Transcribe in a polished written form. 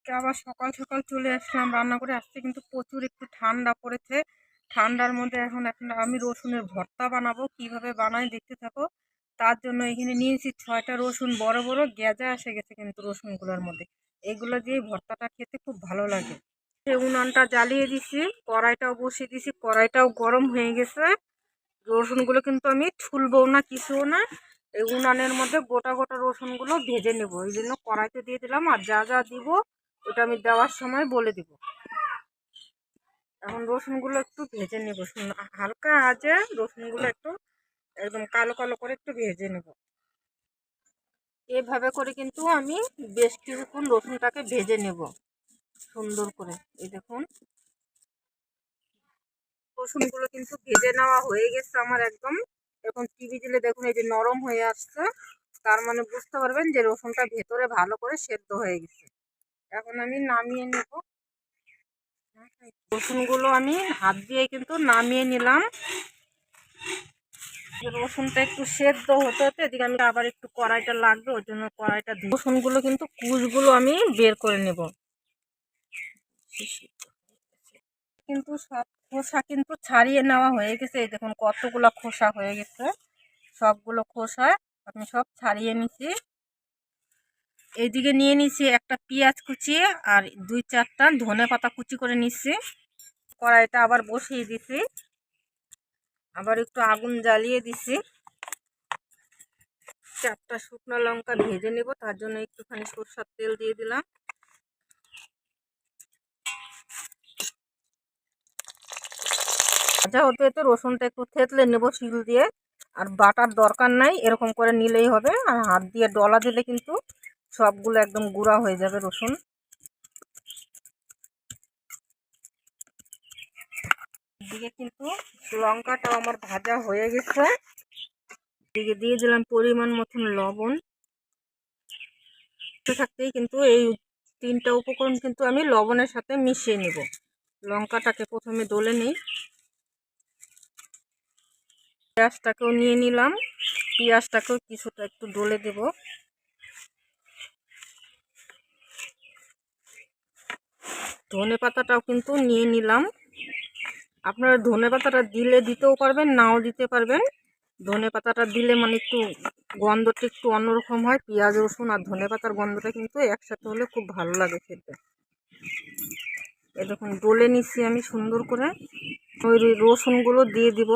আজকে আবার সকাল সকাল চলে আসলাম রান্না করে। আজকে কিন্তু প্রচুর একটু ঠান্ডা পড়েছে। ঠান্ডার মধ্যে এখন আমি রসুনের ভর্তা বানাবো। কিভাবে বানাই দেখতে থাকো। তার জন্য এখানে নিয়েছি 6টা রসুন, বড় বড় গেজা এসে গেছে কিন্তু রসুনগুলোর মধ্যে। এগুলো দিয়ে ভর্তাটা খেতে খুব ভালো লাগে। উনানটা জ্বালিয়ে দিছি, কড়াইটাও বসিয়ে দিছি, কড়াইটাও গরম হয়ে গেছে। রসুনগুলো কিন্তু আমি ছুলবো না, কিছুও না। এই উনানের মধ্যে গোটা গোটা রসুনগুলো ভেজে নেব। এই জন্য কড়াইতে দিয়ে দিলাম, আর যা যা দিব ওটা আমি দেওয়ার সময় বলে দিব। এখন রসুনগুলো একটু ভেজে নেব, হালকা আঁচে রসুনগুলো একটু একদম কালো কালো করে একটু ভেজে নেব। এভাবে করে কিন্তু আমি বেশ কিছুক্ষণ রসুনটাকে ভেজে নেব সুন্দর করে। এই দেখুন রসুনগুলো কিন্তু ভেজে নেওয়া হয়ে গেছে আমার একদম। এখন টিভি দিলে দেখুন এই যে নরম হয়ে আসছে, তার মানে বুঝতে পারবেন যে রসুনটা ভেতরে ভালো করে সেদ্ধ হয়ে গেছে। এখন আমি নামিয়ে নেব। রসুনগুলো আমি হাত দিয়ে কিন্তু নামিয়ে নিলাম। রসুনটা একটু সেদ্ধ হতে হতে এদিকে আমি আবার একটু কড়াইটা লাগবে, ওর জন্য কড়াইটা রসুনগুলো কিন্তু কুচগুলো আমি বের করে নেব। কিন্তু সব খোসা কিন্তু ছাড়িয়ে নেওয়া হয়ে গেছে। এই দেখুন কতগুলো খোসা হয়ে গেছে। সবগুলো খোসা আমি সব ছাড়িয়ে নিছি। এইদিকে নিয়ে নিছি একটা পেঁয়াজ কুচি আর 2-4টা ধনে পাতা কুচি করে নিচ্ছি। কড়াইটা আবার বসিয়ে দিছি, আবার একটু আগুন জ্বালিয়ে দিছি। 4টা শুকনো লঙ্কা ভেজে নেব, তার জন্য একটুখানি সরষের তেল দিয়ে দিলাম। ভাজা হতে হতে রসুনটা একটু থেতলে নেব শিল দিয়ে। আর বাটার দরকার নাই, এরকম করে নিলেই হবে। আর হাত দিয়ে ডলা দিলে কিন্তু সবগুলো একদম গুঁড়া হয়ে যাবে রসুন। দিকে কিন্তু লঙ্কাটাও আমার ভাজা হয়ে গেছে। দিকে দিয়ে দিলাম পরিমাণ মতন লবণ। থাকতেই কিন্তু এই 3টা উপকরণ কিন্তু আমি লবণের সাথে মিশিয়ে নেব। লঙ্কাটাকে প্রথমে ডলে নিই, পেঁয়াজটাকেও নিয়ে নিলাম, পেঁয়াজটাকেও কিছুটা একটু ডলে দেব। ধনে পাতাটাও কিন্তু নিয়ে নিলাম। আপনারা ধনে পাতাটা দিতেও পারবেন, নাও দিতে পারবেন। ধনে পাতাটা দিলে মানে একটু গন্ধটা একটু অন্যরকম হয়। পেঁয়াজ রসুন আর ধনে পাতার গন্ধটা কিন্তু একসাথে হলে খুব ভালো লাগে খেতে। এ দেখুন ডলে নিচ্ছি আমি সুন্দর করে। ওই রসুনগুলো দিয়ে দিব।